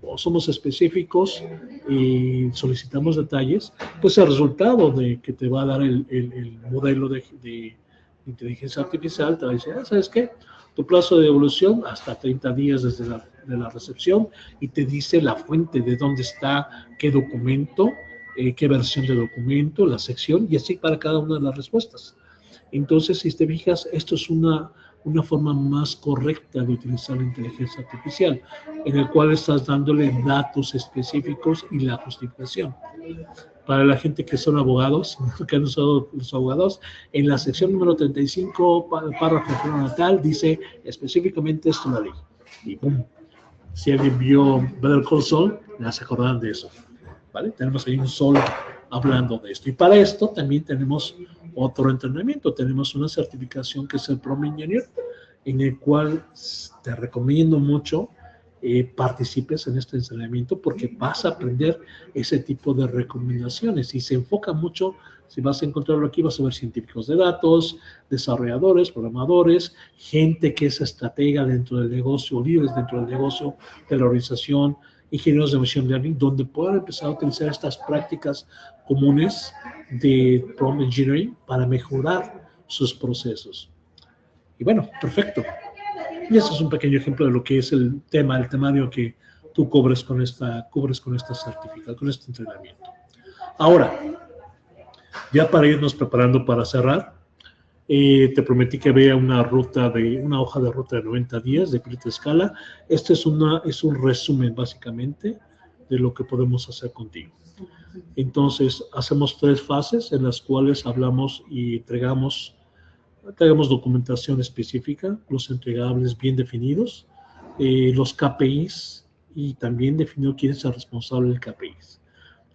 o somos específicos y solicitamos detalles, pues el resultado de que te va a dar el modelo de inteligencia artificial te va a decir, ¿sabes qué? Tu plazo de devolución hasta 30 días desde la recepción, y te dice la fuente de dónde está, qué documento, qué versión de documento, la sección, y así para cada una de las respuestas. Entonces, si te fijas, esto es una forma más correcta de utilizar la inteligencia artificial, en el cual estás dándole datos específicos y la justificación. Para la gente que son abogados, que han usado los abogados, en la sección número 35, párrafo natal, dice específicamente esto la ley. Y ¡pum! Si alguien vio Better Call Saul, me hace acordar de eso. ¿Vale? Tenemos ahí un Saul hablando de esto. Y para esto también tenemos otro entrenamiento. Tenemos una certificación que es el Prompt Engineer, en el cual te recomiendo mucho participes en este entrenamiento, porque vas a aprender ese tipo de recomendaciones, y se enfoca mucho. Si vas a encontrarlo aquí, vas a ver científicos de datos, desarrolladores, programadores, gente que es estratega dentro del negocio, líderes dentro del negocio de la organización, ingenieros de machine learning, donde puedan empezar a utilizar estas prácticas comunes de prompt engineering para mejorar sus procesos. Y bueno, perfecto. Y eso es un pequeño ejemplo de lo que es el temario que tú cubres con esta certificación, con este entrenamiento. Ahora, ya para irnos preparando para cerrar, te prometí que vea una hoja de ruta de 90 días de Pilot Escala. Este es un resumen básicamente de lo que podemos hacer contigo. Entonces, hacemos 3 fases en las cuales hablamos y entregamos documentación específica, los entregables bien definidos, los KPIs, y también definió quién es el responsable del KPIs.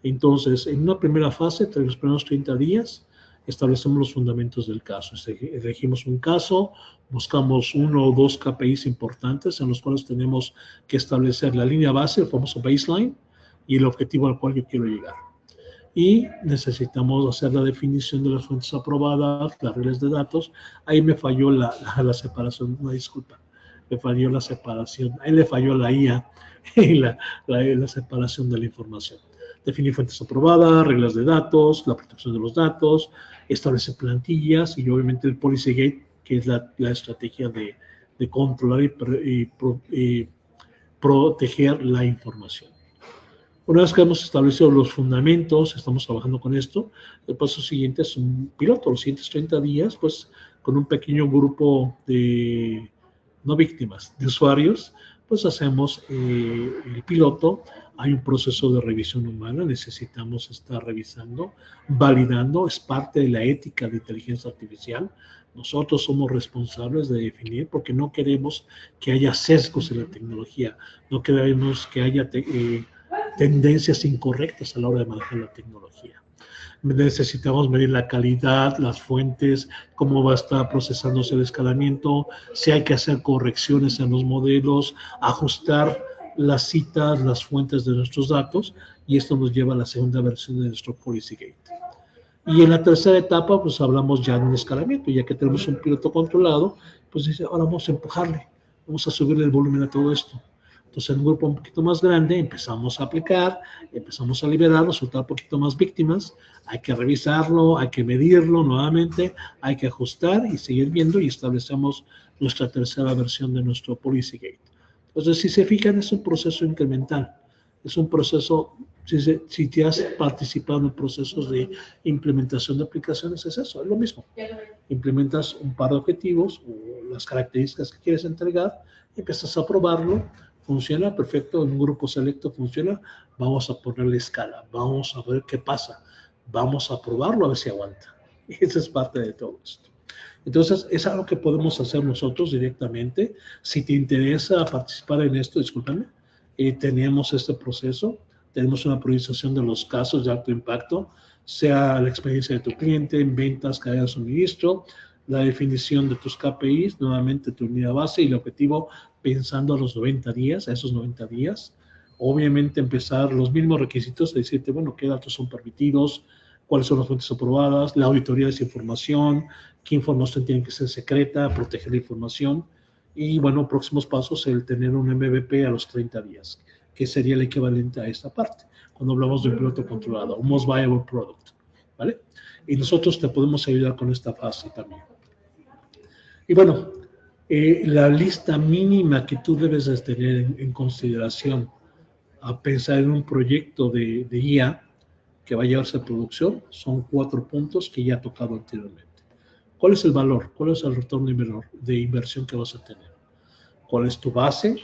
Entonces, en una primera fase, tras los primeros 30 días, establecemos los fundamentos del caso. Elegimos un caso, buscamos 1 o 2 KPIs importantes en los cuales tenemos que establecer la línea base, el famoso baseline, y el objetivo al cual yo quiero llegar. Y necesitamos hacer la definición de las fuentes aprobadas, las reglas de datos. Ahí me falló la separación, una disculpa, me falló la separación, ahí le falló la IA y la separación de la información. Definir fuentes aprobadas, reglas de datos, la protección de los datos, establecer plantillas, y obviamente el Policy Gate, que es la estrategia de controlar y proteger la información. Una vez que hemos establecido los fundamentos, estamos trabajando con esto, el paso siguiente es un piloto, los siguientes 30 días, pues con un pequeño grupo de, no víctimas, de usuarios, pues hacemos el piloto. Hay un proceso de revisión humana, necesitamos estar revisando, validando, es parte de la ética de inteligencia artificial. Nosotros somos responsables de definir, porque no queremos que haya sesgos en la tecnología, no queremos que haya tendencias incorrectas a la hora de manejar la tecnología. Necesitamos medir la calidad, las fuentes, cómo va a estar procesándose el escalamiento, si hay que hacer correcciones en los modelos, ajustar las citas, las fuentes de nuestros datos, y esto nos lleva a la segunda versión de nuestro Policy Gate. Y en la tercera etapa, pues hablamos ya de un escalamiento, ya que tenemos un piloto controlado, pues dice, ahora vamos a empujarle, vamos a subirle el volumen a todo esto. Entonces, en un grupo un poquito más grande, empezamos a aplicar, empezamos a liberar, resultar un poquito más víctimas, hay que revisarlo, hay que medirlo nuevamente, hay que ajustar y seguir viendo, y establecemos nuestra tercera versión de nuestro Policy Gate. Entonces, si se fijan, es un proceso incremental, es un proceso, si te has participado en procesos de implementación de aplicaciones, es eso, es lo mismo. Implementas un par de objetivos o las características que quieres entregar, empiezas a probarlo, funciona, perfecto, en un grupo selecto funciona, vamos a ponerle escala, vamos a ver qué pasa, vamos a probarlo a ver si aguanta. Y esa es parte de todo esto. Entonces, es algo que podemos hacer nosotros directamente. Si te interesa participar en esto, discúlpame, tenemos este proceso, tenemos una priorización de los casos de alto impacto, sea la experiencia de tu cliente en ventas, cadena de suministro, la definición de tus KPIs, nuevamente tu unidad base y el objetivo pensando a los 90 días, a esos 90 días. Obviamente empezar los mismos requisitos de decirte, bueno, qué datos son permitidos, cuáles son las fuentes aprobadas, la auditoría de esa información, qué información tiene que ser secreta, proteger la información. Y bueno, próximos pasos, el tener un MVP a los 30 días, que sería el equivalente a esta parte, cuando hablamos de un piloto controlado, un Most Viable Product, ¿vale? Y nosotros te podemos ayudar con esta fase también. Y bueno, la lista mínima que tú debes de tener en consideración a pensar en un proyecto de IA que va a llevarse a producción son 4 puntos que ya he tocado anteriormente. ¿Cuál es el valor? ¿Cuál es el retorno de inversión que vas a tener? ¿Cuál es tu base?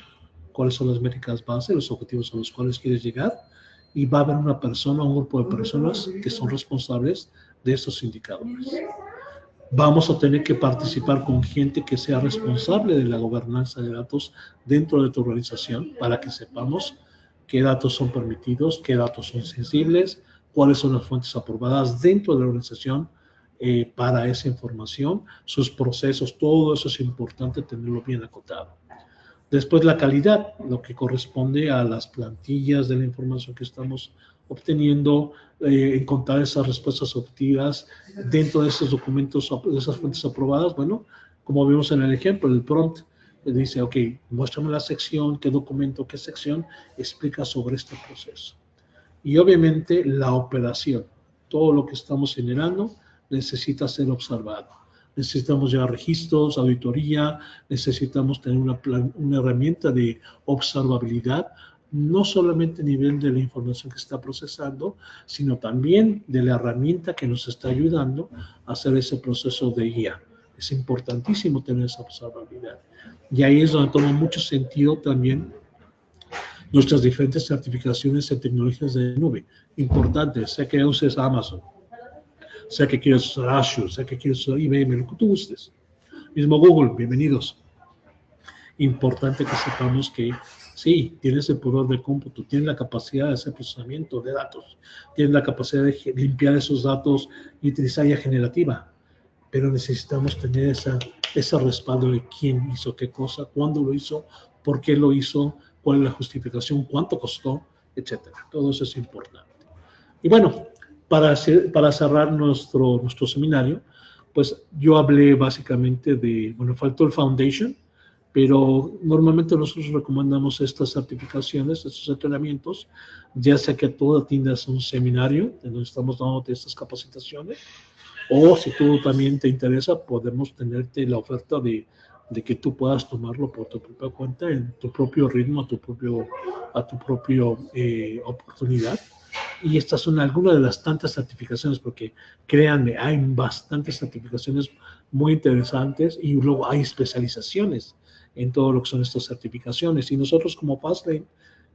¿Cuáles son las métricas base, los objetivos a los cuales quieres llegar? Y va a haber una persona, un grupo de personas que son responsables de estos indicadores. Vamos a tener que participar con gente que sea responsable de la gobernanza de datos dentro de tu organización para que sepamos qué datos son permitidos, qué datos son sensibles, cuáles son las fuentes aprobadas dentro de la organización para esa información, sus procesos, todo eso es importante tenerlo bien acotado. Después la calidad, lo que corresponde a las plantillas de la información que estamos obteniendo, encontrar esas respuestas obtenidas dentro de esos documentos, de esas fuentes aprobadas. Bueno, como vimos en el ejemplo, el prompt dice, ok, muéstrame la sección, qué documento, qué sección explica sobre este proceso. Y obviamente la operación, todo lo que estamos generando necesita ser observado. Necesitamos llevar registros, auditoría, necesitamos tener una herramienta de observabilidad, no solamente a nivel de la información que está procesando, sino también de la herramienta que nos está ayudando a hacer ese proceso de guía. Es importantísimo tener esa observabilidad. Y ahí es donde toma mucho sentido también nuestras diferentes certificaciones en tecnologías de nube. Importante, sea que uses Amazon, sea que quieras usar Azure, sea que quieras usar IBM, lo que tú gustes. Mismo Google, bienvenidos. Importante que sepamos que sí, tienes el poder de cómputo, tienes la capacidad de hacer procesamiento de datos, tienes la capacidad de limpiar esos datos y utilizar IA generativa, pero necesitamos tener ese respaldo de quién hizo qué cosa, cuándo lo hizo, por qué lo hizo, cuál es la justificación, cuánto costó, etcétera. Todo eso es importante. Y bueno, para cerrar nuestro seminario, pues yo hablé básicamente de, bueno, faltó el Foundation, pero normalmente nosotros recomendamos estas certificaciones, estos entrenamientos, ya sea que tú atiendas un seminario, donde estamos dando estas capacitaciones, o si tú también te interesa, podemos tenerte la oferta de de que tú puedas tomarlo por tu propia cuenta, en tu propio ritmo, a tu propio oportunidad. Y estas son algunas de las tantas certificaciones, porque créanme, hay bastantes certificaciones muy interesantes y luego hay especializaciones en todo lo que son estas certificaciones. Y nosotros como Fastlane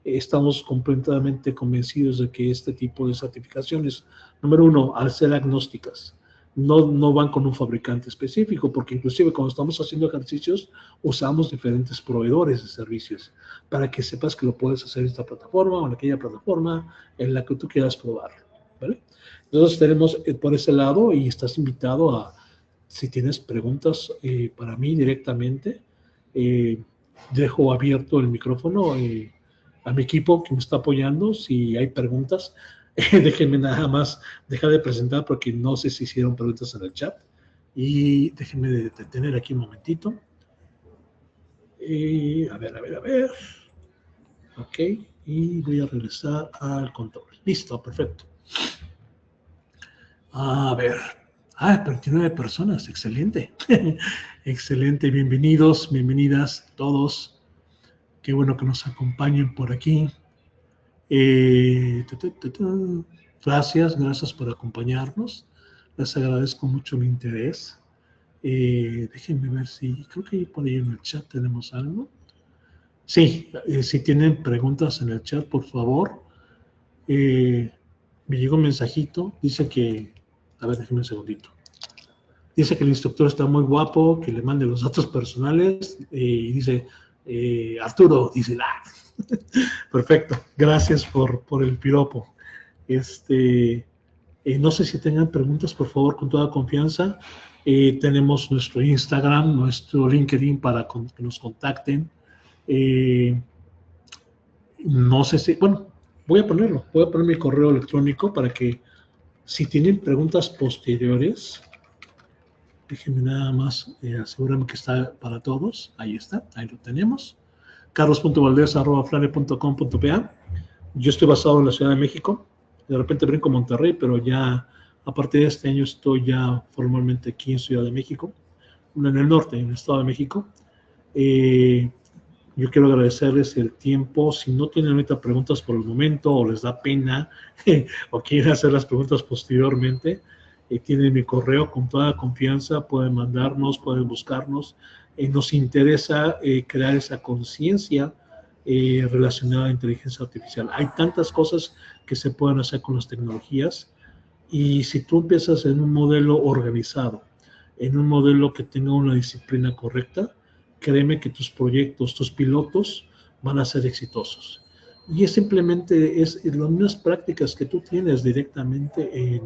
estamos completamente convencidos de que este tipo de certificaciones, número uno, al ser agnósticas, no van con un fabricante específico, porque inclusive cuando estamos haciendo ejercicios usamos diferentes proveedores de servicios para que sepas que lo puedes hacer en esta plataforma o en aquella plataforma en la que tú quieras probarlo, ¿vale? Entonces tenemos por ese lado y estás invitado a, si tienes preguntas para mí directamente, dejo abierto el micrófono a mi equipo que me está apoyando, si hay preguntas. Déjenme nada más dejar de presentar porque no sé si hicieron preguntas en el chat. Y déjenme detener aquí un momentito. A ver. Ok, y voy a regresar al control. Listo, perfecto. A ver. 29 personas, excelente. Excelente, bienvenidos, bienvenidas todos. Qué bueno que nos acompañen por aquí. Gracias por acompañarnos. Les agradezco mucho el interés. Déjenme ver si, creo que por ahí en el chat tenemos algo. Sí, si tienen preguntas en el chat, por favor. Me llegó un mensajito, dice que, a ver, déjenme un segundito. Dice que el instructor está muy guapo, que le mande los datos personales, y dice, Arturo, dice, perfecto, gracias por el piropo. No sé si tengan preguntas, por favor, con toda confianza. Tenemos nuestro Instagram, nuestro LinkedIn para que nos contacten. No sé si, bueno, voy a poner mi correo electrónico para que si tienen preguntas posteriores, déjenme nada más asegurarme que está para todos. Ahí está, ahí lo tenemos. carlos.valdez@frane.com.pa. Yo estoy basado en la Ciudad de México. De repente brinco a Monterrey, pero ya a partir de este año estoy ya formalmente aquí en Ciudad de México, en el norte, en el Estado de México. Yo quiero agradecerles el tiempo. Si no tienen ahorita preguntas por el momento o les da pena o quieren hacer las preguntas posteriormente, tienen mi correo con toda confianza, pueden mandarnos, pueden buscarnos. Nos interesa crear esa conciencia relacionada a inteligencia artificial. Hay tantas cosas que se pueden hacer con las tecnologías y si tú empiezas en un modelo organizado, en un modelo que tenga una disciplina correcta, créeme que tus proyectos, tus pilotos van a ser exitosos. Y es simplemente las mismas prácticas que tú tienes directamente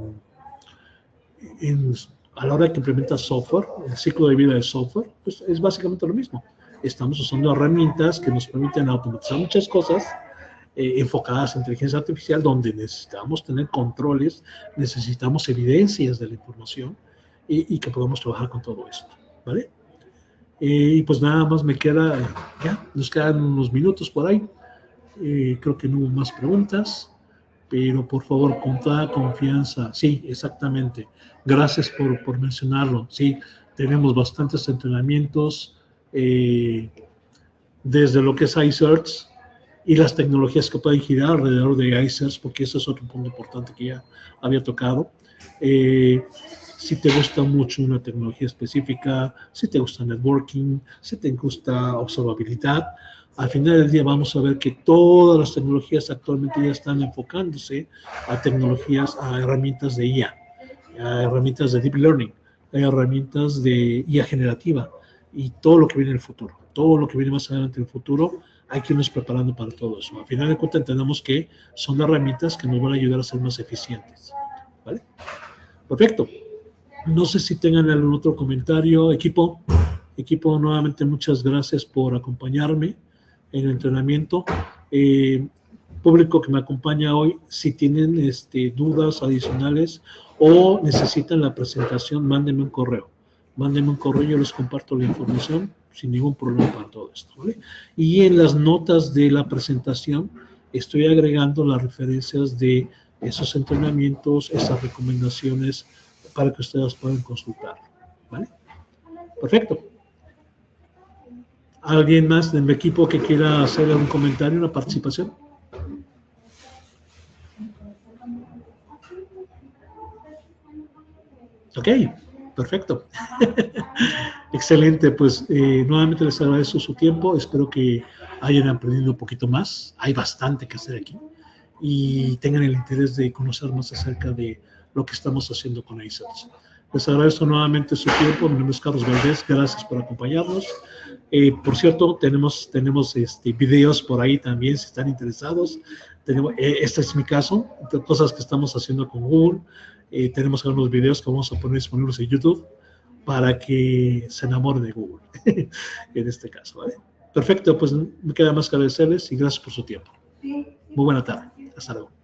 a la hora que implementas software, el ciclo de vida de software, pues es básicamente lo mismo. Estamos usando herramientas que nos permiten automatizar muchas cosas enfocadas en inteligencia artificial, donde necesitamos tener controles, necesitamos evidencias de la información y que podamos trabajar con todo esto, ¿vale? Y pues nada más me queda, ya, nos quedan unos minutos por ahí. Creo que no hubo más preguntas, pero por favor, con toda confianza, sí, exactamente. Gracias por mencionarlo. Sí, tenemos bastantes entrenamientos desde lo que es iSearch y las tecnologías que pueden girar alrededor de iSearch, porque eso es otro punto importante que ya había tocado. Si te gusta mucho una tecnología específica, si te gusta networking, si te gusta observabilidad, al final del día vamos a ver que todas las tecnologías actualmente ya están enfocándose a tecnologías, a herramientas de IA, a herramientas de deep learning, a herramientas de IA generativa y todo lo que viene en el futuro, todo lo que viene más adelante en el futuro, hay que irnos preparando para todo eso. Al final de cuentas entendemos que son herramientas que nos van a ayudar a ser más eficientes, ¿vale? Perfecto. No sé si tengan algún otro comentario. Equipo, nuevamente muchas gracias por acompañarme en el entrenamiento. Público que me acompaña hoy, si tienen dudas adicionales o necesitan la presentación, mándenme un correo. Yo les comparto la información sin ningún problema para todo esto, ¿vale? Y en las notas de la presentación estoy agregando las referencias de esos entrenamientos, esas recomendaciones para que ustedes puedan consultar, ¿vale? Perfecto. ¿Alguien más de mi equipo que quiera hacer un comentario, una participación? Ok, perfecto. Excelente, pues nuevamente les agradezco su tiempo, espero que hayan aprendido un poquito más, hay bastante que hacer aquí y tengan el interés de conocer más acerca de lo que estamos haciendo con iSearch. Les agradezco nuevamente su tiempo, mi nombre es Carlos Valdés, gracias por acompañarnos. Por cierto, tenemos videos por ahí también, si están interesados. Este es mi caso, de cosas que estamos haciendo con Google. Tenemos algunos videos que vamos a poner disponibles en YouTube para que se enamoren de Google, en este caso, ¿vale? Perfecto, pues me queda más que agradecerles y gracias por su tiempo. Muy buena tarde. Hasta luego.